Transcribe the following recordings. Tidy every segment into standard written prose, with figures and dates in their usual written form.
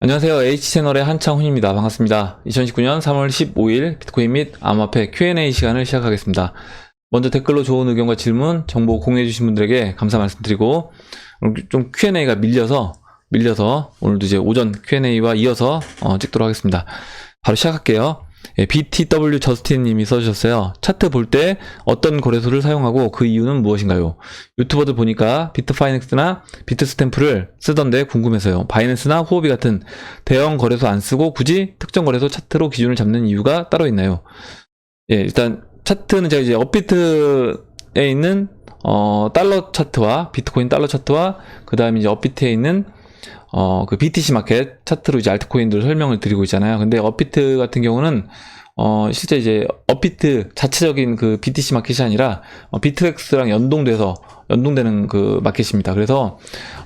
안녕하세요. H채널의 한창훈입니다. 반갑습니다. 2019년 3월 15일 비트코인 및 암호화폐 Q&A 시간을 시작하겠습니다. 먼저 댓글로 좋은 의견과 질문, 정보 공유해주신 분들에게 감사 말씀드리고, 좀 Q&A가 밀려서 오늘도 이제 오전 Q&A와 이어서 찍도록 하겠습니다. 바로 시작할게요. BTW 저스틴 님이 써주셨어요. 차트 볼 때 어떤 거래소를 사용하고 그 이유는 무엇인가요? 유튜버들 보니까 비트파이넥스나 비트스탬프를 쓰던데 궁금해서요. 바이낸스나 후오비 같은 대형 거래소 안 쓰고 굳이 특정 거래소 차트로 기준을 잡는 이유가 따로 있나요? 일단 차트는 제가 이제 업비트에 있는 달러 차트와 비트코인 달러 차트와 그 다음에 이제 업비트에 있는 그 BTC 마켓 차트로 이제 알트코인들 설명을 드리고 있잖아요. 근데 업비트 같은 경우는 실제 이제 업비트 자체적인 그 BTC 마켓이 아니라 비트렉스랑 연동되는 그 마켓입니다. 그래서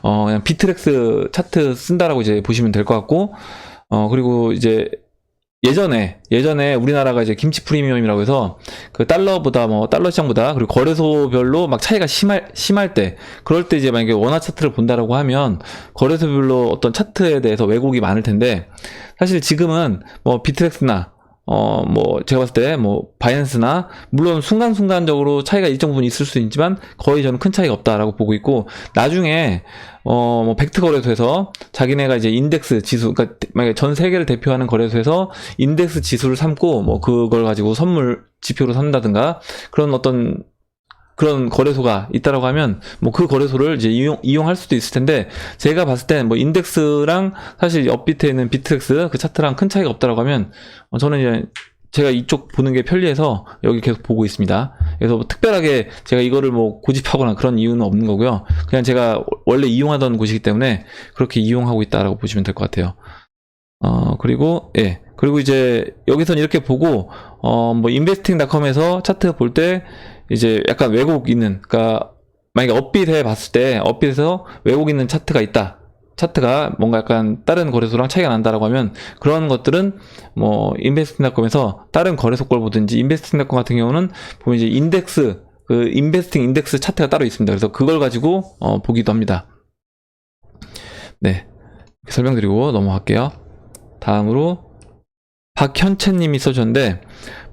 그냥 비트렉스 차트 쓴다라고 이제 보시면 될 것 같고, 그리고 이제 예전에 우리나라가 이제 김치 프리미엄이라고 해서 그 달러보다 달러 시장보다 그리고 거래소별로 막 차이가 심할 때, 그럴 때 이제 만약에 원화 차트를 본다라고 하면 거래소별로 어떤 차트에 대해서 왜곡이 많을 텐데, 사실 지금은 비트렉스나 제가 봤을 때 바이낸스나 물론 순간순간적으로 차이가 일정 부분 있을 수 있지만 거의 저는 큰 차이가 없다라고 보고 있고, 나중에 벡트 거래소에서 자기네가 이제 인덱스 지수, 그러니까 만약에 전 세계를 대표하는 거래소에서 인덱스 지수를 삼고 그걸 가지고 선물 지표로 산다든가 그런 거래소가 있다라고 하면 그 거래소를 이제 이용할 수도 있을 텐데, 제가 봤을 땐 인덱스랑 사실 업비트에 있는 비트렉스 그 차트랑 큰 차이가 없다라고 하면 저는 이제 제가 이쪽 보는 게 편리해서 여기 계속 보고 있습니다. 그래서 특별하게 제가 이거를 고집하거나 그런 이유는 없는 거고요. 그냥 제가 원래 이용하던 곳이기 때문에 그렇게 이용하고 있다라고 보시면 될 것 같아요. 그리고 이제 여기선 이렇게 보고 investing.com에서 차트 볼 때 이제 약간 왜곡 있는, 그러니까 만약에 업빗에 봤을 때 업빗에서 왜곡 있는 차트가 있다, 차트가 뭔가 약간 다른 거래소랑 차이가 난다라고 하면 그런 것들은 investing.com에서 다른 거래소 걸 보든지, investing.com 같은 경우는 보면 이제 인덱스, 그 인베스팅 인덱스 차트가 따로 있습니다. 그래서 그걸 가지고 보기도 합니다. 네, 설명드리고 넘어갈게요. 다음으로 박현채님이 써주셨는데,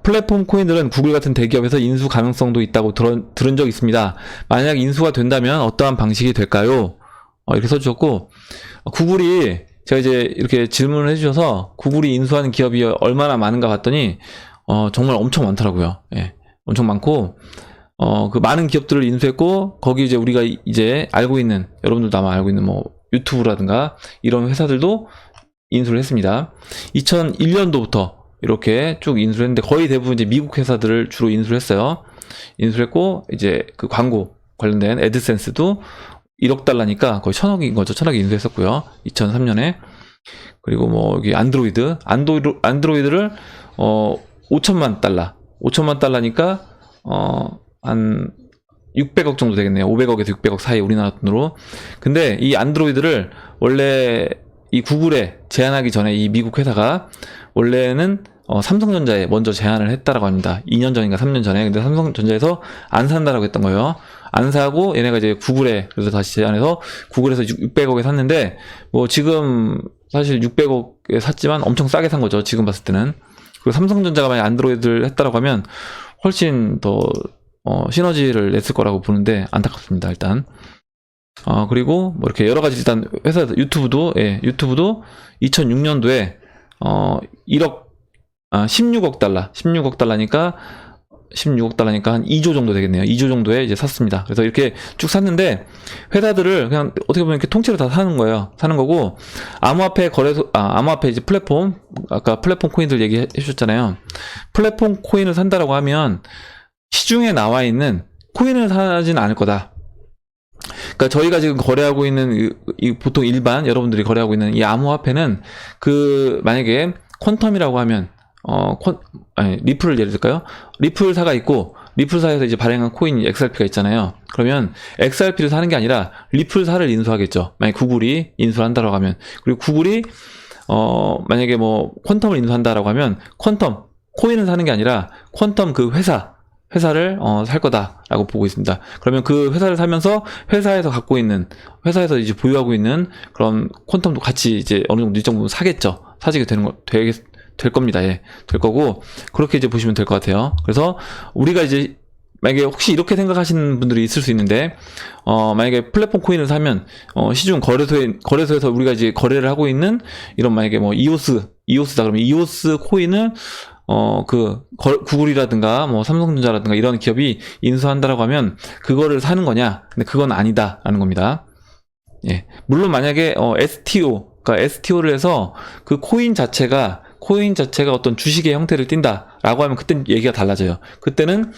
플랫폼 코인들은 구글 같은 대기업에서 인수 가능성도 있다고 들은 적 있습니다. 만약 인수가 된다면 어떠한 방식이 될까요? 이렇게 써주셨고, 구글이, 제가 이제 이렇게 질문을 해주셔서 구글이 인수하는 기업이 얼마나 많은가 봤더니 정말 엄청 많더라고요. 엄청 많고, 그 많은 기업들을 인수했고, 거기 이제 우리가 이제 알고 있는, 여러분들도 아마 알고 있는 유튜브라든가 이런 회사들도 인수를 했습니다. 2001년도부터 이렇게 쭉 인수를 했는데, 거의 대부분 이제 미국 회사들을 주로 인수를 했어요. 인수를 했고, 이제 그 광고 관련된 애드센스도 1억 달러니까 거의 1000억인 거죠. 1000억 인수했었고요. 2003년에. 그리고 여기 안드로이드를 5천만 달러니까 한 600억 정도 되겠네요. 500억에서 600억 사이, 우리나라 돈으로. 근데 이 안드로이드를 원래 이 구글에 제안하기 전에 이 미국 회사가 원래는 삼성전자에 먼저 제안을 했다라고 합니다. 2년 전인가 3년 전에. 근데 삼성전자에서 안 산다라고 했던 거예요. 안 사고 얘네가 이제 구글에, 그래서 다시 제안해서 구글에서 600억에 샀는데, 지금 사실 600억에 샀지만 엄청 싸게 산 거죠, 지금 봤을 때는. 그리고 삼성전자가 만약 안드로이드를 했다라고 하면 훨씬 더 시너지를 냈을 거라고 보는데 안타깝습니다, 일단. 그리고 이렇게 여러 가지, 일단 회사 유튜브도 2006년도에 16억 달러니까 한 2조 정도 되겠네요. 2조 정도에 이제 샀습니다. 그래서 이렇게 쭉 샀는데, 회사들을 그냥 어떻게 보면 이렇게 통째로 다 사는 거고, 암호화폐 거래소, 암호화폐 이제 플랫폼, 아까 플랫폼 코인들 얘기해 주셨잖아요. 플랫폼 코인을 산다라고 하면 시중에 나와 있는 코인을 사진 않을 거다. 그러니까 저희가 지금 거래하고 있는 보통 일반 여러분들이 거래하고 있는 이 암호화폐는, 만약에 퀀텀이라고 하면 리플을 예를 들까요? 리플사가 있고, 리플사에서 이제 발행한 코인 XRP가 있잖아요. 그러면 XRP를 사는 게 아니라 리플사를 인수하겠죠. 만약 구글이 인수를 한다라고 하면. 그리고 구글이 만약에 퀀텀을 인수한다라고 하면 퀀텀 코인을 사는 게 아니라 퀀텀 그 회사, 회사를 살 거다라고 보고 있습니다. 그러면 그 회사를 사면서 회사에서 이제 보유하고 있는 그런 퀀텀도 같이 이제 어느 정도 일정 부분 사겠죠. 사지게 될 겁니다. 예. 될 거고, 그렇게 이제 보시면 될 것 같아요. 그래서 우리가 이제 만약에 혹시 이렇게 생각하시는 분들이 있을 수 있는데, 만약에 플랫폼 코인을 사면, 시중 거래소에서 우리가 이제 거래를 하고 있는 이런 만약에 뭐 이오스다 그러면 이오스 코인을 구글이라든가 뭐 삼성전자라든가 이런 기업이 인수한다라고 하면 그거를 사는 거냐? 근데 그건 아니다라는 겁니다. 예. 물론 만약에 그러니까 STO를 해서 그 코인 자체가 어떤 주식의 형태를 띈다라고 하면 그때는 얘기가 달라져요. 그때는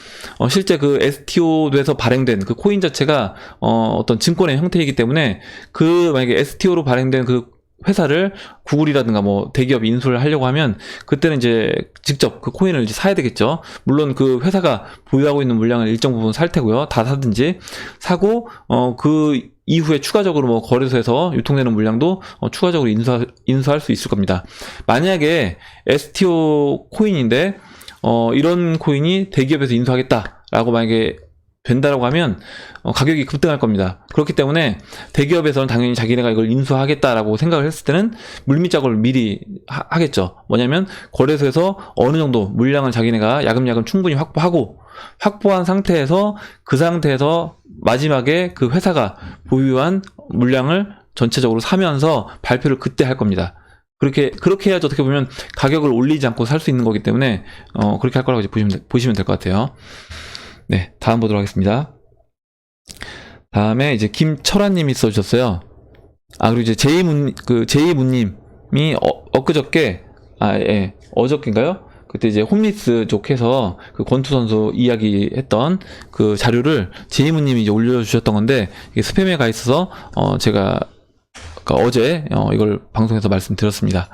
실제 그 STO에서 발행된 그 코인 자체가 어떤 증권의 형태이기 때문에 그 만약에 STO로 발행된 그 회사를 구글이라든가 뭐 대기업이 인수를 하려고 하면 그때는 이제 직접 그 코인을 이제 사야 되겠죠. 물론 그 회사가 보유하고 있는 물량을 일정 부분 살 테고요. 다 사든지 사고 그 이후에 추가적으로 뭐 거래소에서 유통되는 물량도 추가적으로 인수할 수 있을 겁니다. 만약에 STO 코인인데 이런 코인이 대기업에서 인수하겠다라고 만약에 된다라고 하면 가격이 급등할 겁니다. 그렇기 때문에 대기업에서는 당연히 자기네가 이걸 인수하겠다라고 생각을 했을 때는 물밑 작업을 미리 하겠죠. 뭐냐면 거래소에서 어느 정도 물량을 자기네가 야금야금 충분히 확보한 상태에서 그 상태에서 마지막에 그 회사가 보유한 물량을 전체적으로 사면서 발표를 그때 할 겁니다. 그렇게 해야지 어떻게 보면 가격을 올리지 않고 살 수 있는 거기 때문에 그렇게 할 거라고 이제 보시면 될 것 같아요. 네, 다음 보도록 하겠습니다. 다음에 이제 김철아님이 써주셨어요. 그리고 이제 제이문님이 엊그저께 어저께인가요? 그때 이제 홈리스 쪽 해서 그 권투 선수 이야기했던 그 자료를 제이문님이 이제 올려주셨던 건데 이게 스팸에 가 있어서 제가 어제 이걸 방송에서 말씀드렸습니다.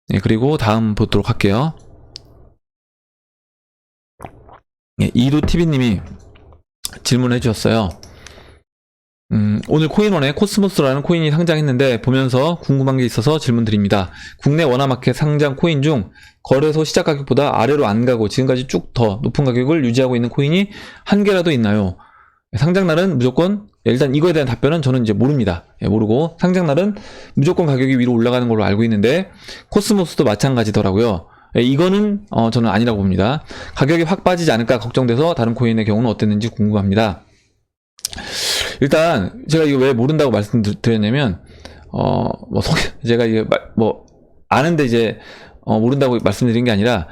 네, 그리고 다음 보도록 할게요. 네, 이루TV님이 질문해 주셨어요. 오늘 코인원에 코스모스라는 코인이 상장했는데 보면서 궁금한 게 있어서 질문드립니다. 국내 원화마켓 상장 코인 중 거래소 시작 가격보다 아래로 안 가고 지금까지 쭉 더 높은 가격을 유지하고 있는 코인이 한 개라도 있나요? 상장날은 무조건 일단 이거에 대한 답변은 저는 이제 모릅니다. 모르고 상장날은 무조건 가격이 위로 올라가는 걸로 알고 있는데 코스모스도 마찬가지더라고요. 이거는 저는 아니라고 봅니다. 가격이 확 빠지지 않을까 걱정돼서 다른 코인의 경우는 어땠는지 궁금합니다. 일단 제가 이거 왜 모른다고 말씀드렸냐면 제가 이게 아는데 이제 모른다고 말씀드린 게 아니라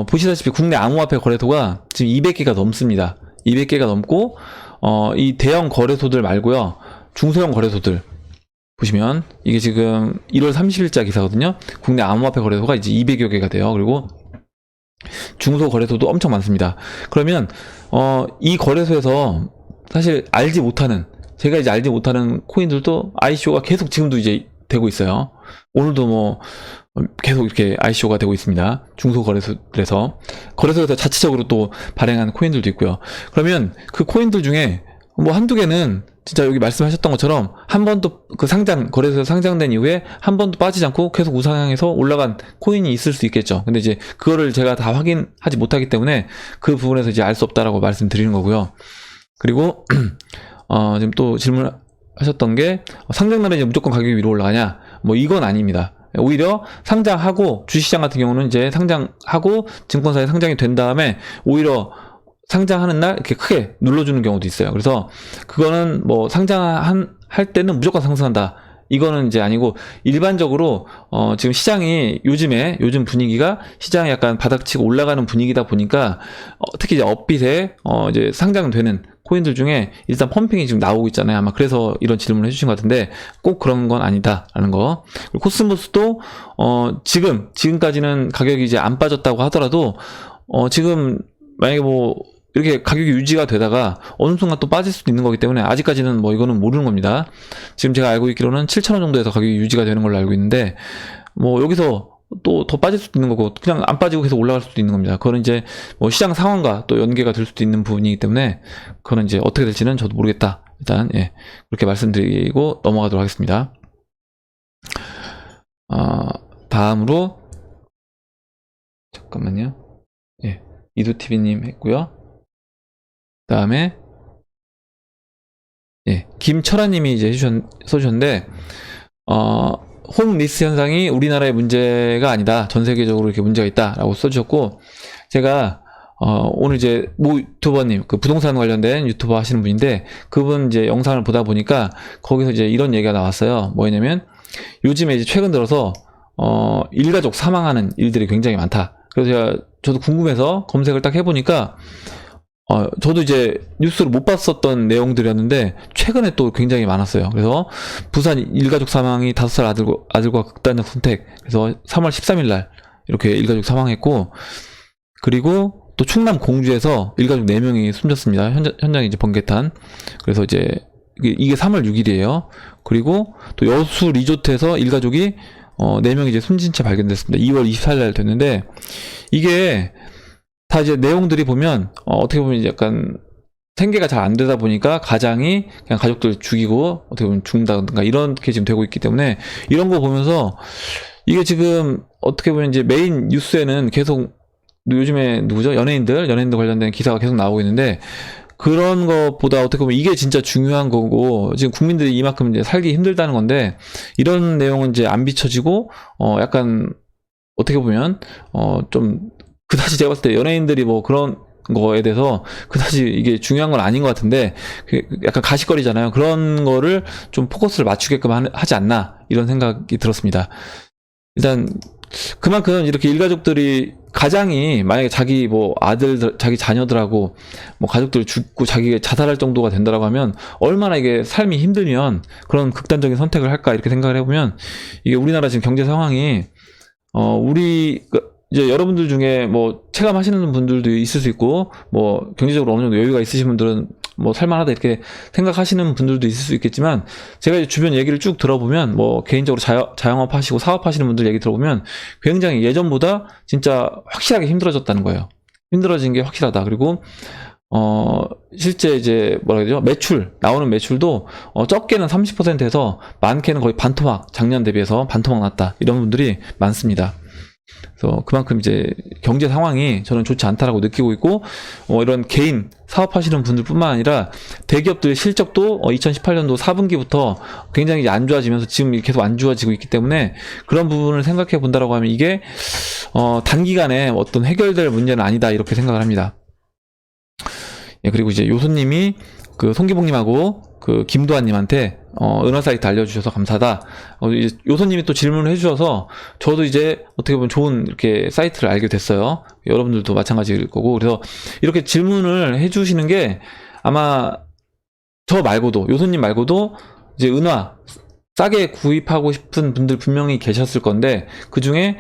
보시다시피 국내 암호화폐 거래소가 지금 200개가 넘습니다. 200개가 넘고 이 대형 거래소들 말고요. 중소형 거래소들 보시면 이게 지금 1월 30일자 기사거든요. 국내 암호화폐 거래소가 이제 200여 개가 돼요. 그리고 중소 거래소도 엄청 많습니다. 그러면 이 거래소에서 사실 제가 이제 알지 못하는 코인들도 ICO가 계속 지금도 이제 되고 있어요. 오늘도 계속 이렇게 ICO가 되고 있습니다. 중소 거래소에서 자체적으로 또 발행한 코인들도 있고요. 그러면 그 코인들 중에 한두 개는 진짜 여기 말씀하셨던 것처럼 한 번도 거래소에서 상장된 이후에 한 번도 빠지지 않고 계속 우상향해서 올라간 코인이 있을 수 있겠죠. 근데 이제 그거를 제가 다 확인하지 못하기 때문에 그 부분에서 이제 알 수 없다라고 말씀드리는 거고요. 그리고 지금 또 질문하셨던 게 상장날에 이제 무조건 가격이 위로 올라가냐? 이건 아닙니다. 오히려 상장하고 주식시장 같은 경우는 이제 상장하고 증권사에 상장이 된 다음에 오히려 상장하는 날 이렇게 크게 눌러주는 경우도 있어요. 그래서 그거는 상장할 때는 무조건 상승한다. 이거는 이제 아니고 일반적으로 지금 시장이 요즘 분위기가 시장이 약간 바닥치고 올라가는 분위기다 보니까 특히 이제 업빗에 이제 상장되는 코인들 중에 일단 펌핑이 지금 나오고 있잖아요. 아마 그래서 이런 질문을 해주신 것 같은데 꼭 그런 건 아니다라는 거. 그리고 코스모스도 지금까지는 가격이 이제 안 빠졌다고 하더라도 지금 만약에 이렇게 가격이 유지가 되다가 어느 순간 또 빠질 수도 있는 거기 때문에 아직까지는 이거는 모르는 겁니다. 지금 제가 알고 있기로는 7,000원 정도에서 가격이 유지가 되는 걸로 알고 있는데 여기서 또 더 빠질 수도 있는 거고 그냥 안 빠지고 계속 올라갈 수도 있는 겁니다. 그거는 이제 시장 상황과 또 연계가 될 수도 있는 부분이기 때문에 그거는 이제 어떻게 될지는 저도 모르겠다. 일단 그렇게 말씀드리고 넘어가도록 하겠습니다. 다음으로 잠깐만요. 이두TV님 했고요. 그 다음에 예, 김철아님이 이제 써주셨는데 홈리스 현상이 우리나라의 문제가 아니다. 전 세계적으로 이렇게 문제가 있다라고 써주셨고, 제가 오늘 이제 모 유튜버님, 그 부동산 관련된 유튜버 하시는 분인데, 그분 이제 영상을 보다 보니까 거기서 이제 이런 얘기가 나왔어요. 뭐냐면 요즘에 이제 최근 들어서 일가족 사망하는 일들이 굉장히 많다. 그래서 저도 궁금해서 검색을 딱 해보니까 저도 이제 뉴스로 못 봤었던 내용들이었는데 최근에 또 굉장히 많았어요. 그래서 부산 일가족 사망이 5살 아들과 극단적 선택. 그래서 3월 13일 날 이렇게 일가족 사망했고, 그리고 또 충남 공주에서 일가족 4명이 숨졌습니다. 현장이 이제 번개탄. 그래서 이제 이게 3월 6일이에요. 그리고 또 여수 리조트에서 일가족이 4명이 이제 숨진 채 발견됐습니다. 2월 24일 날 됐는데, 이게 다 이제 내용들이 보면 어떻게 보면 이제 약간 생계가 잘 안 되다 보니까 가장이 그냥 가족들 죽이고 어떻게 보면 죽는다든가 이렇게 지금 되고 있기 때문에, 이런 거 보면서 이게 지금 어떻게 보면 이제 메인 뉴스에는 계속 요즘에 누구죠? 연예인들 관련된 기사가 계속 나오고 있는데, 그런 것보다 어떻게 보면 이게 진짜 중요한 거고, 지금 국민들이 이만큼 이제 살기 힘들다는 건데, 이런 내용은 이제 안 비춰지고 약간 어떻게 보면 좀 그다지 제가 봤을 때 연예인들이 뭐 그런 거에 대해서 그다지 이게 중요한 건 아닌 것 같은데, 약간 가십거리잖아요. 그런 거를 좀 포커스를 맞추게끔 하지 않나, 이런 생각이 들었습니다. 일단 그만큼 이렇게 일가족들이, 가장이 만약에 자기 뭐 아들들, 자기 자녀들하고 뭐 가족들 죽고 자기가 자살할 정도가 된다라고 하면 얼마나 이게 삶이 힘들면 그런 극단적인 선택을 할까, 이렇게 생각을 해보면, 이게 우리나라 지금 경제 상황이 이제 여러분들 중에 뭐 체감하시는 분들도 있을 수 있고, 뭐 경제적으로 어느 정도 여유가 있으신 분들은 뭐 살만하다 이렇게 생각하시는 분들도 있을 수 있겠지만, 제가 이제 주변 얘기를 쭉 들어보면, 뭐 개인적으로 자영업 하시고 사업하시는 분들 얘기 들어보면 굉장히 예전보다 진짜 확실하게 힘들어졌다는 거예요. 힘들어진 게 확실하다. 그리고 실제 이제 뭐라 그러죠? 나오는 매출도 적게는 30%에서 많게는 거의 반토막, 작년 대비해서 반토막 났다, 이런 분들이 많습니다. 그래서 그만큼 이제 경제 상황이 저는 좋지 않다라고 느끼고 있고, 이런 개인 사업하시는 분들뿐만 아니라 대기업들의 실적도 2018년도 4분기부터 굉장히 안 좋아지면서 지금 계속 안 좋아지고 있기 때문에, 그런 부분을 생각해 본다라고 하면 이게 단기간에 어떤 해결될 문제는 아니다, 이렇게 생각을 합니다. 예, 그리고 이제 요소님이 그 송기봉님하고 그 김도환님한테 은하 사이트 알려주셔서 감사하다. 이제 요소님이 또 질문을 해주셔서 저도 이제 어떻게 보면 좋은 이렇게 사이트를 알게 됐어요. 여러분들도 마찬가지일 거고. 그래서 이렇게 질문을 해주시는 게, 아마 저 말고도, 요소님 말고도 이제 은하 싸게 구입하고 싶은 분들 분명히 계셨을 건데, 그 중에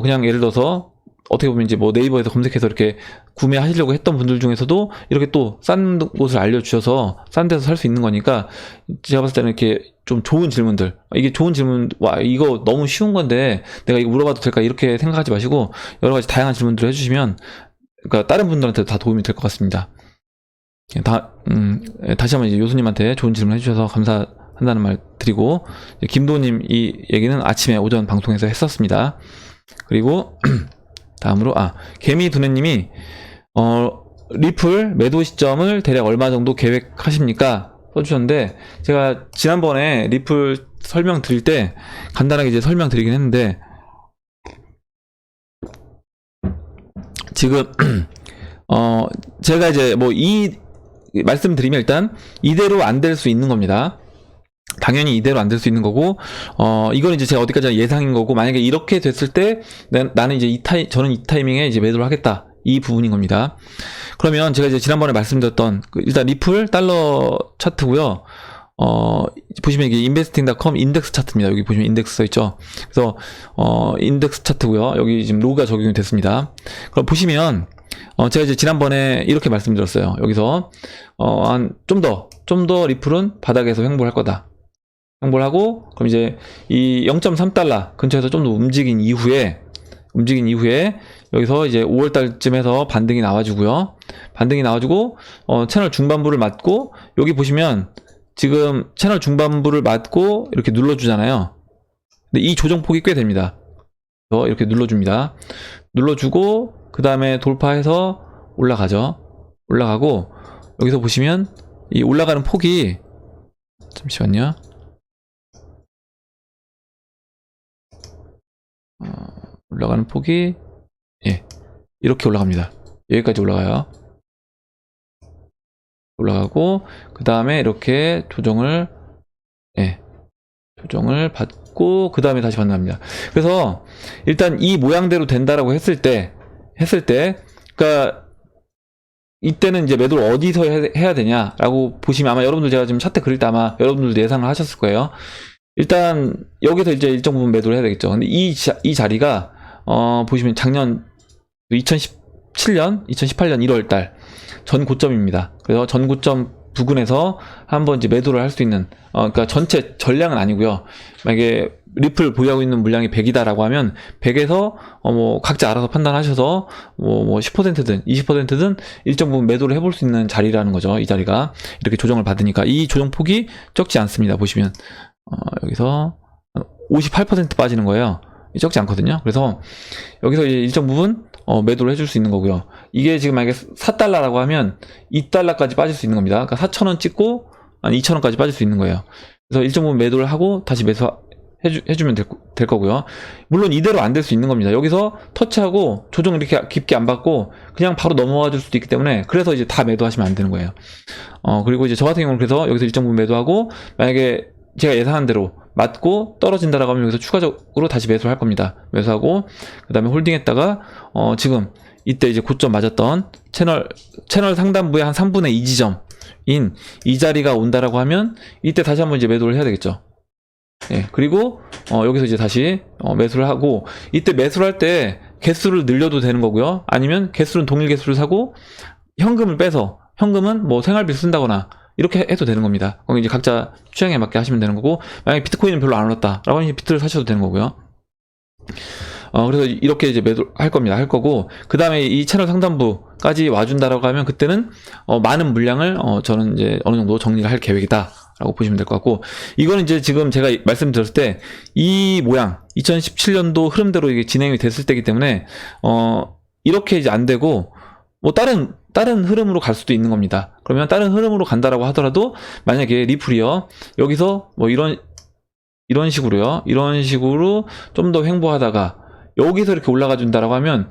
그냥 예를 들어서 어떻게 보면 이제 뭐 네이버에서 검색해서 이렇게 구매하시려고 했던 분들 중에서도 이렇게 또 싼 곳을 알려주셔서 싼 데서 살 수 있는 거니까, 제가 봤을 때는 이렇게 좀 좋은 질문들, 이게 좋은 질문, 와 이거 너무 쉬운 건데 내가 이거 물어봐도 될까, 이렇게 생각하지 마시고 여러 가지 다양한 질문들을 해주시면, 그러니까 다른 분들한테도 다 도움이 될 것 같습니다. 다시 한번 이제 요수님한테 좋은 질문 해주셔서 감사한다는 말 드리고, 김도님 이 얘기는 아침에 오전 방송에서 했었습니다. 그리고 다음으로 개미두뇌님이 리플 매도 시점을 대략 얼마 정도 계획하십니까? 써주셨는데, 제가 지난번에 리플 설명 드릴 때 간단하게 이제 설명드리긴 했는데, 지금 제가 이제 뭐 말씀드리면, 일단 이대로 안 될 수 있는 겁니다. 당연히 이대로 안 될 수 있는 거고, 이건 이제 제가 어디까지 예상인 거고, 만약에 이렇게 됐을 때 나는 이제 저는 이 타이밍에 이제 매도를 하겠다, 이 부분인 겁니다. 그러면 제가 이제 지난번에 말씀드렸던 일단 리플 달러 차트고요. 보시면 이게 investing.com 인덱스 차트입니다. 여기 보시면 인덱스 써 있죠. 그래서 인덱스 차트고요. 여기 지금 로가 적용이 됐습니다. 그럼 보시면 제가 이제 지난번에 이렇게 말씀드렸어요. 여기서 좀 더 리플은 바닥에서 횡보할 거다. 횡보를 하고, 그럼 이제 이 0.3달러 근처에서 좀 더 움직인 이후에 여기서 이제 5월달쯤에서 반등이 나와주고요. 반등이 나와주고 채널 중반부를 맞고, 여기 보시면 지금 채널 중반부를 맞고 이렇게 눌러주잖아요. 근데 이 조정폭이 꽤 됩니다. 이렇게 눌러줍니다. 눌러주고 그 다음에 돌파해서 올라가죠. 올라가고 여기서 보시면 이 올라가는 폭이, 잠시만요. 올라가는 폭이 이렇게 올라갑니다. 여기까지 올라가요. 올라가고 그 다음에 이렇게 조정을 받고 그 다음에 다시 반납합니다. 그래서 일단 이 모양대로 된다라고 했을 때 그러니까 이때는 이제 매도를 어디서 해야 되냐라고 보시면, 아마 여러분들 제가 지금 차트 그릴 때 아마 여러분들도 예상을 하셨을 거예요. 일단 여기서 이제 일정 부분 매도를 해야 되겠죠. 근데 이 자리가 보시면 작년 2017년 1월달 전 고점입니다. 그래서 전 고점 부근에서 한번 이제 매도를 할 수 있는, 그러니까 전체 전량은 아니고요. 만약에 리플 보유하고 있는 물량이 100이다라고 하면 100에서 뭐 각자 알아서 판단하셔서 뭐 10%든 20%든 일정 부분 매도를 해볼 수 있는 자리라는 거죠. 이 자리가 이렇게 조정을 받으니까 이 조정폭이 적지 않습니다. 보시면 여기서 58% 빠지는 거예요. 적지 않거든요. 그래서 여기서 이제 일정 부분 매도를 해줄 수 있는 거고요. 이게 지금 만약에 4달러라고 하면 2달러까지 빠질 수 있는 겁니다. 그러니까 4,000원 찍고 2,000원까지 빠질 수 있는 거예요. 그래서 일정 부분 매도를 하고 다시 매수해주면 될 거고요. 물론 이대로 안 될 수 있는 겁니다. 여기서 터치하고 조정 이렇게 깊게 안 받고 그냥 바로 넘어와 줄 수도 있기 때문에, 그래서 이제 다 매도하시면 안 되는 거예요. 그리고 이제 저 같은 경우는 그래서 여기서 일정 부분 매도하고, 만약에 제가 예상한 대로 맞고 떨어진다라고 하면 여기서 추가적으로 다시 매수를 할 겁니다. 매수하고 그 다음에 홀딩했다가 지금 이때 이제 고점 맞았던 채널 상단부의 한 3분의 2 지점인 이 자리가 온다라고 하면 이때 다시 한번 이제 매도를 해야 되겠죠. 그리고 여기서 이제 다시 매수를 하고, 이때 매수를 할 때 개수를 늘려도 되는 거고요. 아니면 개수는 동일 개수를 사고 현금을 빼서, 현금은 뭐 생활비 쓴다거나 이렇게 해도 되는 겁니다. 거기 이제 각자 취향에 맞게 하시면 되는 거고, 만약에 비트코인은 별로 안 올랐다 라고 하면 비트를 사셔도 되는 거고요. 그래서 이렇게 이제 매도할 겁니다. 할 거고, 그 다음에 이 채널 상단부까지 와준다라고 하면 그때는 많은 물량을 저는 이제 어느 정도 정리를 할 계획이다 라고 보시면 될 것 같고, 이거는 이제 지금 제가 말씀드렸을 때 이 모양 2017년도 흐름대로 이게 진행이 됐을 때이기 때문에 이렇게 이제 안 되고 뭐 다른 흐름으로 갈 수도 있는 겁니다. 그러면 다른 흐름으로 간다라고 하더라도, 만약에 리플이요 여기서 뭐 이런 식으로요, 이런 식으로 좀 더 횡보하다가 여기서 이렇게 올라가 준다라고 하면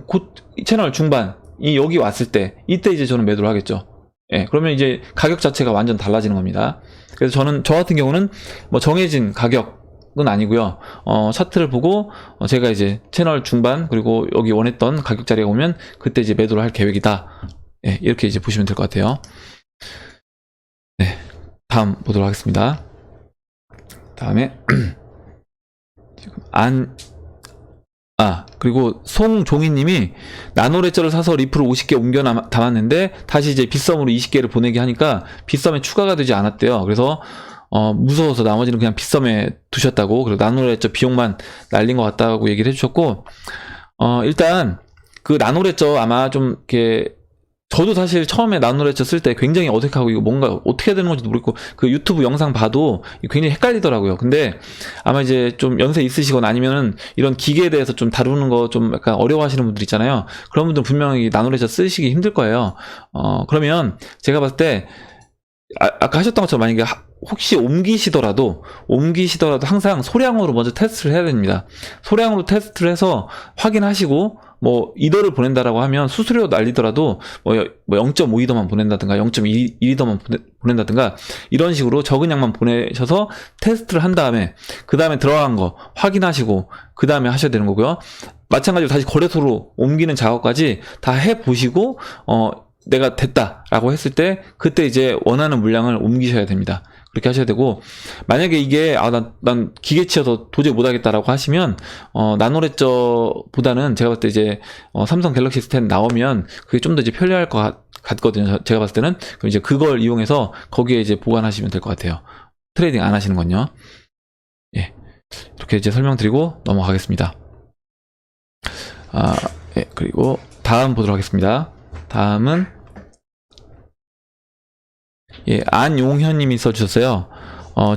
곧 채널 중반이 여기 왔을 때, 이때 이제 저는 매도를 하겠죠. 그러면 이제 가격 자체가 완전 달라지는 겁니다. 그래서 저 같은 경우는 뭐 정해진 가격은 아니고요. 차트를 보고 제가 이제 채널 중반 그리고 여기 원했던 가격 자리가 오면 그때 이제 매도를 할 계획이다. 이렇게 이제 보시면 될 것 같아요. 다음 보도록 하겠습니다. 다음에 지금 그리고 송종희님이 나노레저를 사서 리플을 50개 옮겨 담았는데 다시 이제 빗썸으로 20개를 보내게 하니까 빗썸에 추가가 되지 않았대요. 그래서 무서워서 나머지는 그냥 빗썸에 두셨다고, 그리고 나노레저 비용만 날린 것 같다고 얘기를 해주셨고, 일단 그 나노레저 아마 좀 이렇게, 저도 사실 처음에 나노레저 쓸 때 굉장히 어색하고 이거 뭔가 어떻게 해야 되는 건지도 모르겠고, 그 유튜브 영상 봐도 굉장히 헷갈리더라고요. 근데 아마 이제 좀 연세 있으시거나 아니면은 이런 기계에 대해서 좀 다루는 거 좀 약간 어려워하시는 분들 있잖아요. 그런 분들은 분명히 나노레저 쓰시기 힘들 거예요. 그러면 제가 봤을 때 아까 하셨던 것처럼 만약에 혹시 옮기시더라도 항상 소량으로 먼저 테스트를 해야 됩니다. 소량으로 테스트를 해서 확인하시고, 뭐 이더를 보낸다라고 하면 수수료 날리더라도 뭐 0.5이더만 보낸다든가 0.1이더만 보낸다든가 이런 식으로 적은 양만 보내셔서 테스트를 한 다음에 그 다음에 들어간 거 확인하시고 그 다음에 하셔야 되는 거고요. 마찬가지로 다시 거래소로 옮기는 작업까지 다 해보시고 내가 됐다라고 했을 때 그때 이제 원하는 물량을 옮기셔야 됩니다. 그렇게 하셔야 되고, 만약에 이게 난 기계치여서 도저히 못하겠다라고 하시면 나노레저보다는 제가 봤을 때 이제 삼성 갤럭시 S10 나오면 그게 좀 더 이제 편리할 것 같거든요. 제가 봤을 때는. 그럼 이제 그걸 이용해서 거기에 이제 보관하시면 될 것 같아요. 트레이딩 안 하시는 건요. 이렇게 이제 설명드리고 넘어가겠습니다. 그리고 다음 보도록 하겠습니다. 다음은 안용현님이 써주셨어요.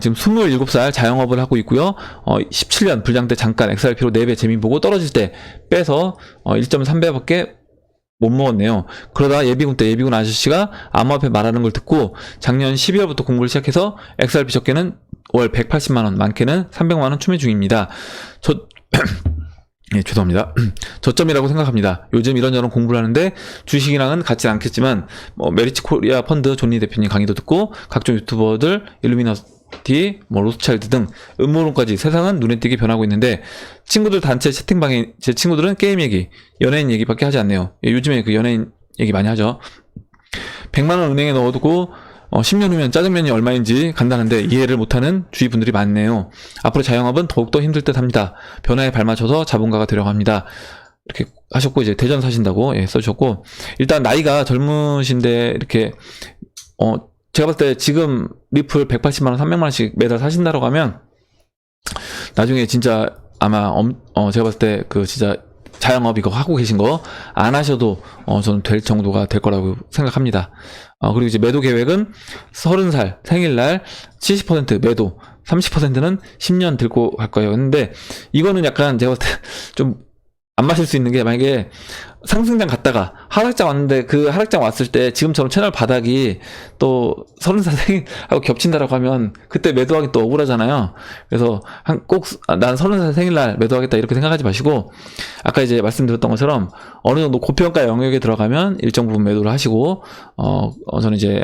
지금 27살 자영업을 하고 있고요. 17년 불장 때 잠깐 XRP로 4배 재미 보고 떨어질 때 빼서 1.3배밖에 못 먹었네요. 그러다 예비군 아저씨가 암호화폐 말하는 걸 듣고 작년 12월부터 공부를 시작해서 XRP 적게는 월 180만원, 많게는 300만원 추매 중입니다. 예, 죄송합니다. 저점이라고 생각합니다. 요즘 이런저런 공부를 하는데 주식이랑은 같지 않겠지만 메리츠 코리아 펀드 존리 대표님 강의도 듣고 각종 유튜버들 일루미나티, 로스차일드 등 음모론까지 세상은 눈에 띄게 변하고 있는데 친구들 단체 채팅방에 제 친구들은 게임 얘기, 연예인 얘기밖에 하지 않네요. 예, 요즘에 그 연예인 얘기 많이 하죠. 100만원 은행에 넣어두고 10년 후면 짜장면이 얼마인지 간다는데 이해를 못하는 주위 분들이 많네요. 앞으로 자영업은 더욱더 힘들 듯 합니다. 변화에 발맞춰서 자본가가 되려고 합니다. 이렇게 하셨고, 이제 대전 사신다고 써주셨고, 일단 나이가 젊으신데 이렇게 제가 봤을 때 지금 리플 180만원 300만원씩 매달 사신다고 하면 나중에 진짜 아마 제가 봤을 때 그 진짜 자영업 이거 하고 계신 거 안 하셔도 저는 될 정도가 될 거라고 생각합니다. 그리고 이제 매도 계획은 30살 생일날 70% 매도, 30%는 10년 들고 갈 거예요. 근데 이거는 약간 제가 봤을 때 좀 안 마실 수 있는 게, 만약에 상승장 갔다가 하락장 왔는데 그 하락장 왔을 때 지금처럼 채널 바닥이 또 30살 생일하고 겹친다라고 하면 그때 매도하기 또 억울하잖아요. 그래서 꼭 난 30살 생일날 매도하겠다 이렇게 생각하지 마시고, 아까 이제 말씀드렸던 것처럼 어느 정도 고평가 영역에 들어가면 일정 부분 매도를 하시고, 저는 이제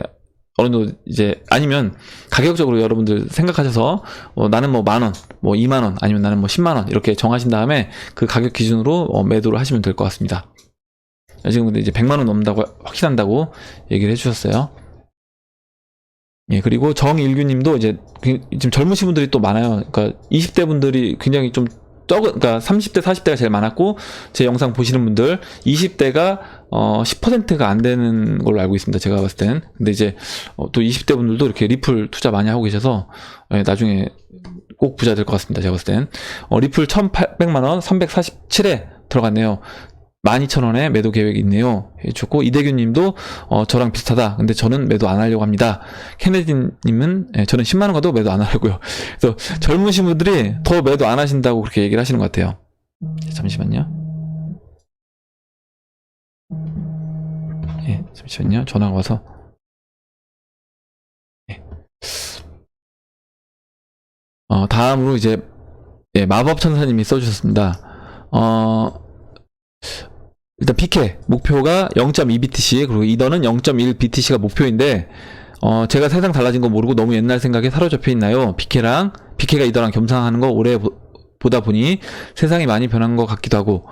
어느 정도 이제 아니면 가격적으로 여러분들 생각하셔서 나는 뭐 만원, 뭐 2만원, 아니면 나는 뭐 10만원 이렇게 정하신 다음에 그 가격 기준으로 매도를 하시면 될 것 같습니다. 지금 근데 이제 100만원 넘는다고 확신한다고 얘기를 해주셨어요. 예, 그리고 정일규님도 이제 지금 젊으신 분들이 또 많아요. 그러니까 20대 분들이 굉장히 좀 그러니까 30대, 40대가 제일 많았고, 제 영상 보시는 분들 20대가 10%가 안 되는 걸로 알고 있습니다. 제가 봤을 땐. 근데 이제 또 20대 분들도 이렇게 리플 투자 많이 하고 계셔서 나중에 꼭 부자 될 것 같습니다. 제가 봤을 땐. 리플 1,800만원 347에 들어갔네요. 12,000원에 매도 계획이 있네요. 좋고, 이대규님도 저랑 비슷하다. 근데 저는 매도 안 하려고 합니다. 케네디님은 저는 10만원 가도 매도 안 하려고요. 그래서 젊으신 분들이 더 매도 안 하신다고 그렇게 얘기를 하시는 것 같아요. 잠시만요. 예, 잠시만요. 전화가 와서. 예. 다음으로 이제 마법천사님이 써주셨습니다. 일단 PK 목표가 0.2BTC, 그리고 이더는 0.1BTC가 목표인데 제가 세상 달라진 거 모르고 너무 옛날 생각에 사로잡혀 있나요? PK가 이더랑 겸상하는 거 오래 보다 보니 세상이 많이 변한 것 같기도 하고,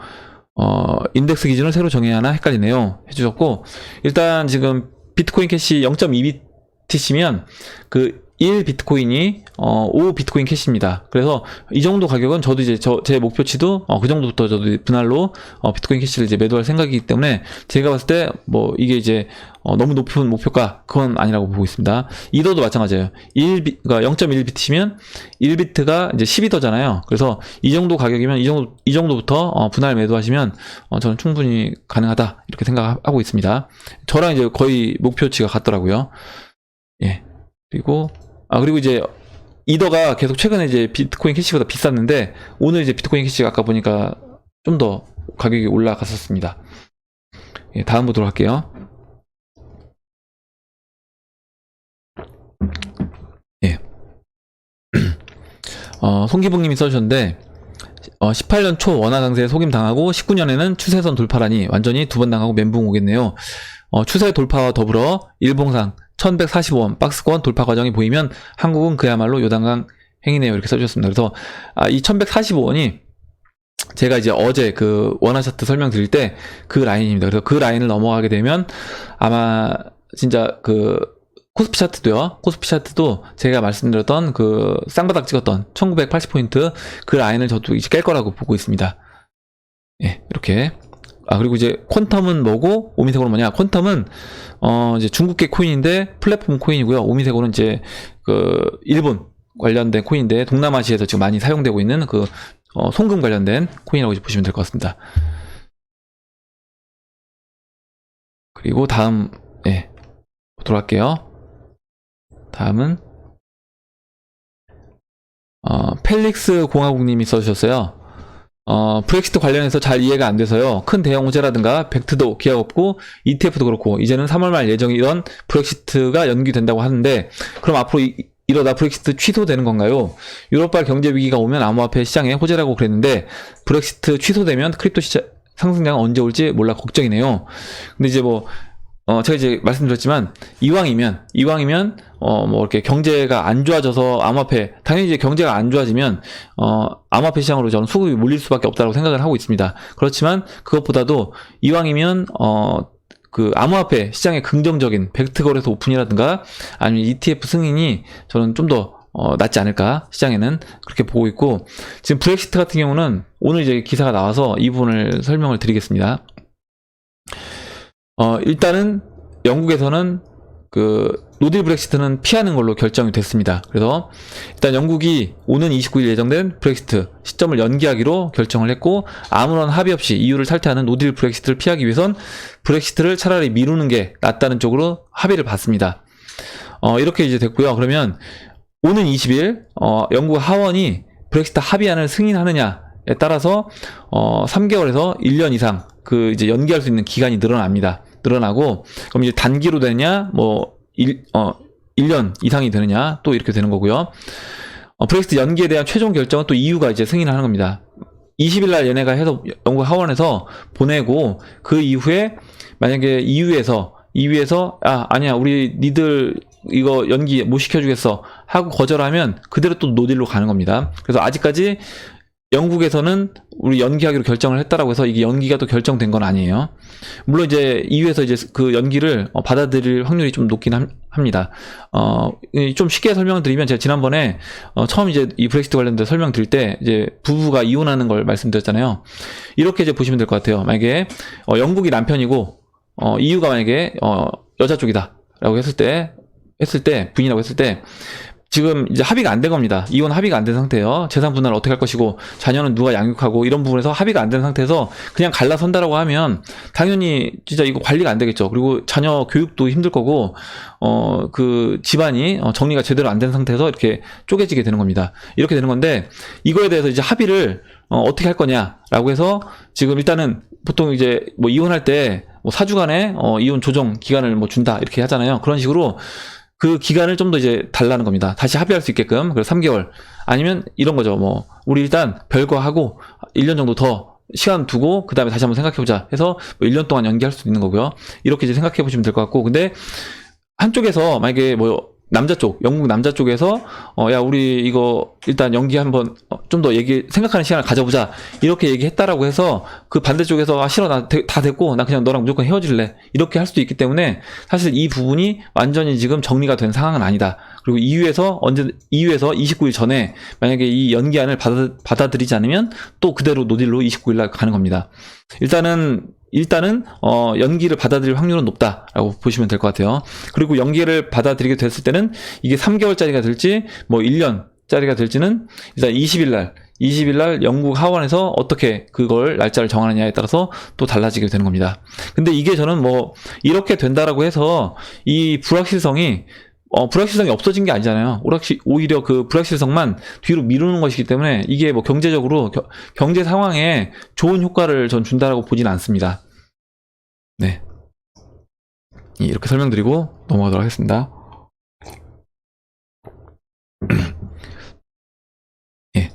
인덱스 기준을 새로 정해야 하나 헷갈리네요. 해주셨고, 일단 지금 비트코인 캐시 0.2BTC면 그 1 비트코인이 5 비트코인 캐시입니다. 그래서 이 정도 가격은 저도 이제 제 목표치도 그 정도부터 저도 분할로 비트코인 캐시를 이제 매도할 생각이기 때문에, 제가 봤을 때 뭐 이게 이제 너무 높은 목표가 그건 아니라고 보고 있습니다. 이더도 마찬가지예요. 그러니까 0.1 비트면 1비트가 이제 12더잖아요. 그래서 이 정도 가격이면 이 정도부터 분할 매도하시면 저는 충분히 가능하다 이렇게 생각하고 있습니다. 저랑 이제 거의 목표치가 같더라고요. 예. 그리고 이제 이더가 계속 최근에 이제 비트코인 캐시보다 비쌌는데, 오늘 이제 비트코인 캐시가 아까 보니까 좀 더 가격이 올라갔었습니다. 예, 다음 보도록 할게요. 예. 송기봉님이 써주셨는데, 18년 초 원화 강세에 속임 당하고 19년에는 추세선 돌파라니 완전히 두 번 당하고 멘붕 오겠네요. 추세 돌파와 더불어 일봉상 1145원 박스권 돌파 과정이 보이면 한국은 그야말로 요단강 행위네요. 이렇게 써주셨습니다. 그래서 이 1145원이 제가 이제 어제 그 원화 차트 설명드릴 때 그 라인입니다. 그래서 그 라인을 넘어가게 되면 아마 진짜 그 코스피 차트도 제가 말씀드렸던 그 쌍바닥 찍었던 1980포인트 그 라인을 저도 이제 깰 거라고 보고 있습니다. 예, 이렇게. 그리고 이제 퀀텀은 뭐고 오미세고는 뭐냐? 퀀텀은 이제 중국계 코인인데 플랫폼 코인이고요. 오미세고는 이제 그 일본 관련된 코인인데 동남아시아에서 지금 많이 사용되고 있는 그 송금 관련된 코인이라고 이제 보시면 될 것 같습니다. 그리고 다음 보도록 할게요. 다음은 펠릭스 공화국님이 써주셨어요. 브렉시트 관련해서 잘 이해가 안 돼서요. 큰 대형 호재라든가 벡트도 기약 없고 ETF도 그렇고 이제는 3월 말 예정이던 브렉시트가 연기된다고 하는데 그럼 앞으로 이러다 브렉시트 취소되는 건가요? 유럽발 경제 위기가 오면 암호화폐 시장에 호재라고 그랬는데 브렉시트 취소되면 크립토 시장 상승장은 언제 올지 몰라 걱정이네요. 근데 이제 제가 이제 말씀드렸지만 이왕이면 뭐 이렇게 경제가 안 좋아져서 암호화폐 당연히 이제 경제가 안 좋아지면 암호화폐 시장으로 저는 수급이 몰릴 수밖에 없다고 생각을 하고 있습니다. 그렇지만 그것보다도 이왕이면 그 암호화폐 시장의 긍정적인 벡트 거래소 오픈이라든가 아니면 ETF 승인이 저는 좀 더 낫지 않을까 시장에는 그렇게 보고 있고 지금 브렉시트 같은 경우는 오늘 이제 기사가 나와서 이 부분을 설명을 드리겠습니다. 일단은 영국에서는 그 노딜 브렉시트는 피하는 걸로 결정이 됐습니다. 그래서 일단 영국이 오는 29일 예정된 브렉시트 시점을 연기하기로 결정을 했고 아무런 합의 없이 EU를 탈퇴하는 노딜 브렉시트를 피하기 위해선 브렉시트를 차라리 미루는 게 낫다는 쪽으로 합의를 봤습니다. 이렇게 이제 됐고요. 그러면 오는 20일 영국 하원이 브렉시트 합의안을 승인하느냐에 따라서 3개월에서 1년 이상 그 이제 연기할 수 있는 기간이 늘어나고 그럼 이제 단기로 되냐 1년 이상이 되느냐 또 이렇게 되는 거고요. 브렉시트 연기에 대한 최종 결정은 또 EU가 이제 승인을 하는 겁니다. 20일 날 얘네가 해서 영국 하원에서 보내고 그 이후에 만약에 EU에서 아니야 우리 니들 이거 연기 못 시켜주겠어 하고 거절하면 그대로 또 노딜로 가는 겁니다. 그래서 아직까지 영국에서는 우리 연기하기로 결정을 했다라고 해서 이게 연기가 또 결정된 건 아니에요. 물론 이제 EU에서 이제 그 연기를 받아들일 확률이 좀 높긴 합니다. 좀 쉽게 설명을 드리면 제가 지난번에 처음 이제 이 브렉시트 관련된 설명 드릴 때 이제 부부가 이혼하는 걸 말씀드렸잖아요. 이렇게 이제 보시면 될 것 같아요. 만약에 영국이 남편이고 EU가 만약에 여자 쪽이다라고 했을 때 부인이라고 했을 때 지금 이제 합의가 안 된 겁니다. 이혼 합의가 안 된 상태예요. 재산 분할을 어떻게 할 것이고 자녀는 누가 양육하고 이런 부분에서 합의가 안 된 상태에서 그냥 갈라선다라고 하면 당연히 진짜 이거 관리가 안 되겠죠. 그리고 자녀 교육도 힘들 거고 그 집안이 정리가 제대로 안 된 상태에서 이렇게 쪼개지게 되는 겁니다. 이렇게 되는 건데 이거에 대해서 이제 합의를 어떻게 할 거냐라고 해서 지금 일단은 보통 이제 뭐 이혼할 때 뭐 사주간에 이혼 조정 기간을 뭐 준다 이렇게 하잖아요. 그런 식으로 그 기간을 좀 더 이제 달라는 겁니다. 다시 합의할 수 있게끔. 그래서 3개월. 아니면 이런 거죠. 뭐, 우리 일단 별거하고 1년 정도 더 시간 두고 그 다음에 다시 한번 생각해보자 해서 뭐 1년 동안 연기할 수 있는 거고요. 이렇게 이제 생각해보시면 될 것 같고. 근데 한쪽에서 만약에 뭐 남자 쪽, 영국 남자 쪽에서 야 우리 이거 일단 연기 한번 좀 더 생각하는 시간을 가져보자 이렇게 얘기했다라고 해서 그 반대쪽에서 아 싫어 나 다 됐고 나 그냥 너랑 무조건 헤어질래 이렇게 할 수도 있기 때문에 사실 이 부분이 완전히 지금 정리가 된 상황은 아니다. 그리고 EU에서 29일 전에 만약에 이 연기안을 받아들이지 않으면 또 그대로 노딜로 29일 날 가는 겁니다. 일단은 연기를 받아들일 확률은 높다라고 보시면 될 것 같아요. 그리고 연기를 받아들이게 됐을 때는 이게 3개월짜리가 될지 뭐 1년짜리가 될지는 일단 20일 날 영국 하원에서 어떻게 그걸 날짜를 정하느냐에 따라서 또 달라지게 되는 겁니다. 근데 이게 저는 뭐 이렇게 된다라고 해서 이 불확실성이 없어진 게 아니잖아요. 오히려 그 불확실성만 뒤로 미루는 것이기 때문에 이게 뭐 경제적으로 경제 상황에 좋은 효과를 전 준다라고 보지는 않습니다. 네. 이렇게 설명드리고 넘어가도록 하겠습니다. 예.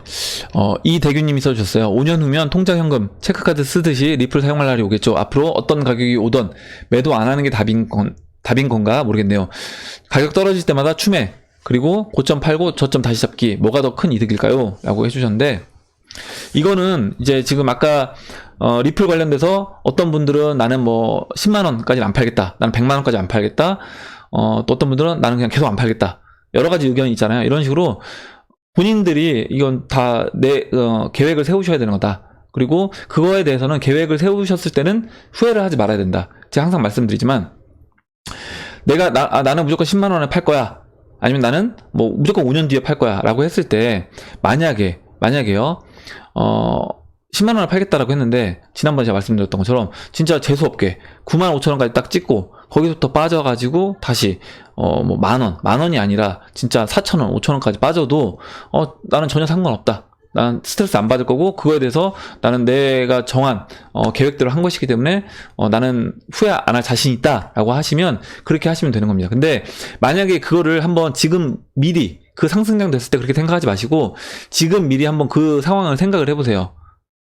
이대규님이 써주셨어요. 5년 후면 통장 현금, 체크카드 쓰듯이 리플 사용할 날이 오겠죠. 앞으로 어떤 가격이 오던 매도 안 하는 게 답인 건가 모르겠네요. 가격 떨어질 때마다 추매 그리고 고점 팔고 저점 다시 잡기 뭐가 더 큰 이득일까요? 라고 해주셨는데 이거는 이제 지금 아까 리플 관련돼서 어떤 분들은 나는 뭐 10만원까지는 안 팔겠다 나는 100만원까지 안 팔겠다 또 어떤 분들은 나는 그냥 계속 안 팔겠다 여러 가지 의견이 있잖아요. 이런 식으로 본인들이 이건 다 내 계획을 세우셔야 되는 거다. 그리고 그거에 대해서는 계획을 세우셨을 때는 후회를 하지 말아야 된다. 제가 항상 말씀드리지만 나는 무조건 10만 원에 팔 거야. 아니면 나는 뭐 무조건 5년 뒤에 팔 거야. 라고 했을 때, 만약에요, 10만 원에 팔겠다라고 했는데, 지난번에 제가 말씀드렸던 것처럼, 진짜 재수없게 9만 5천 원까지 딱 찍고, 거기서부터 빠져가지고, 다시, 뭐 만 원이 아니라, 진짜 4천 원, 5천 원까지 빠져도, 나는 전혀 상관없다. 난 스트레스 안 받을 거고 그거에 대해서 나는 내가 정한 계획대로 한 것이기 때문에 나는 후회 안 할 자신 있다라고 하시면 그렇게 하시면 되는 겁니다. 근데 만약에 그거를 한번 지금 미리 그 상승장 됐을 때 그렇게 생각하지 마시고 지금 미리 한번 그 상황을 생각을 해보세요.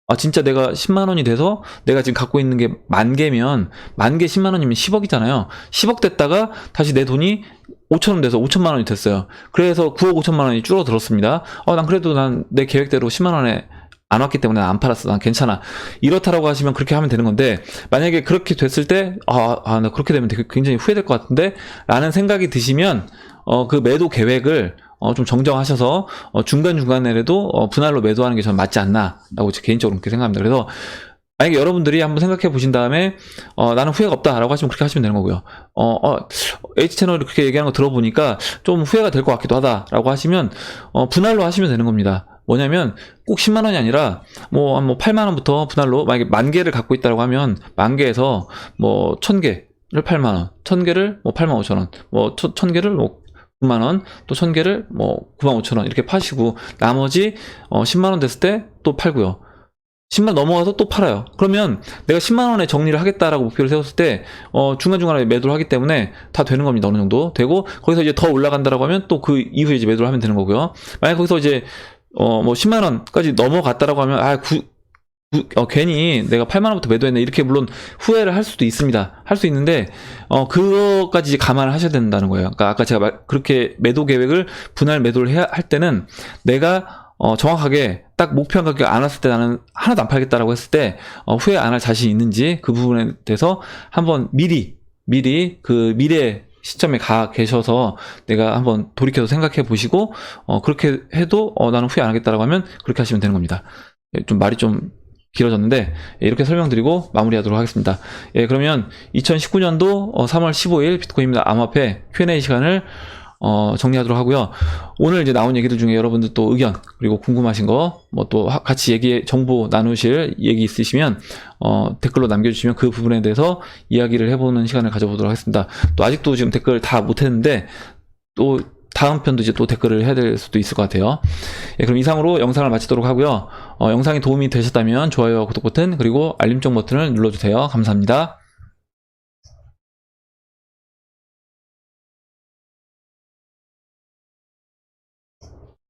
아, 진짜 내가 10만 원이 돼서 내가 지금 갖고 있는 게 10,000개면 10,000개 10만 원이면 10억이잖아요. 10억 됐다가 다시 내 돈이 5천 원 돼서 5천만 원이 됐어요. 그래서 9억 5천만 원이 줄어들었습니다. 난 그래도 난 내 계획대로 10만 원에 안 왔기 때문에 안 팔았어. 난 괜찮아. 이렇다라고 하시면 그렇게 하면 되는 건데, 만약에 그렇게 됐을 때, 나 그렇게 되면 되게 굉장히 후회될 것 같은데, 라는 생각이 드시면, 그 매도 계획을 좀 정정하셔서 중간중간에라도 분할로 매도하는 게 저는 맞지 않나라고 개인적으로 그렇게 생각합니다. 그래서 만약에 여러분들이 한번 생각해 보신 다음에 나는 후회가 없다라고 하시면 그렇게 하시면 되는 거고요. H채널이 그렇게 얘기하는 거 들어보니까 좀 후회가 될 것 같기도 하다라고 하시면 분할로 하시면 되는 겁니다. 뭐냐면 꼭 10만 원이 아니라 뭐 8만 원부터 분할로, 만약에 10,000개를 갖고 있다고 하면 10,000개에서 뭐 1,000개를 8만 원, 1,000개를 뭐 8만 5천 원, 뭐 1,000개를 뭐 9만 원, 또 1,000개를 뭐 9만 5천 원 이렇게 파시고 나머지 10만 원 됐을 때 또 팔고요. 10만 넘어가서 또 팔아요. 그러면 내가 10만 원에 정리를 하겠다라고 목표를 세웠을 때 중간중간에 매도를 하기 때문에 다 되는 겁니다. 어느 정도 되고, 거기서 이제 더 올라간다라고 하면 또 그 이후에 이제 매도를 하면 되는 거고요. 만약 거기서 이제 뭐 10만 원까지 넘어갔다라고 하면 괜히 내가 8만 원부터 매도했네 이렇게 물론 후회를 할 수도 있습니다. 할 수 있는데 그거까지 이제 감안을 하셔야 된다는 거예요. 그러니까 아까 제가 그렇게 매도 계획을 분할 매도를 해야 할 때는 내가 정확하게 딱 목표한 가격 안 왔을 때 나는 하나도 안 팔겠다라고 했을 때 후회 안 할 자신이 있는지 그 부분에 대해서 한번 미리 그 미래 시점에 가 계셔서 내가 한번 돌이켜서 생각해 보시고 그렇게 해도 나는 후회 안 하겠다라고 하면 그렇게 하시면 되는 겁니다. 좀 말이 좀 길어졌는데 이렇게 설명드리고 마무리하도록 하겠습니다. 그러면 2019년도 3월 15일 비트코인 암호화폐 Q&A 시간을 정리하도록 하고요. 오늘 이제 나온 얘기들 중에 여러분들 또 의견 그리고 궁금하신 거 뭐 또 같이 정보 나누실 얘기 있으시면 댓글로 남겨주시면 그 부분에 대해서 이야기를 해보는 시간을 가져보도록 하겠습니다. 또 아직도 지금 댓글 다 못했는데 또 다음 편도 이제 또 댓글을 해야 될 수도 있을 것 같아요. 그럼 이상으로 영상을 마치도록 하고요. 영상이 도움이 되셨다면 좋아요와 구독 버튼 그리고 알림종 버튼을 눌러주세요. 감사합니다.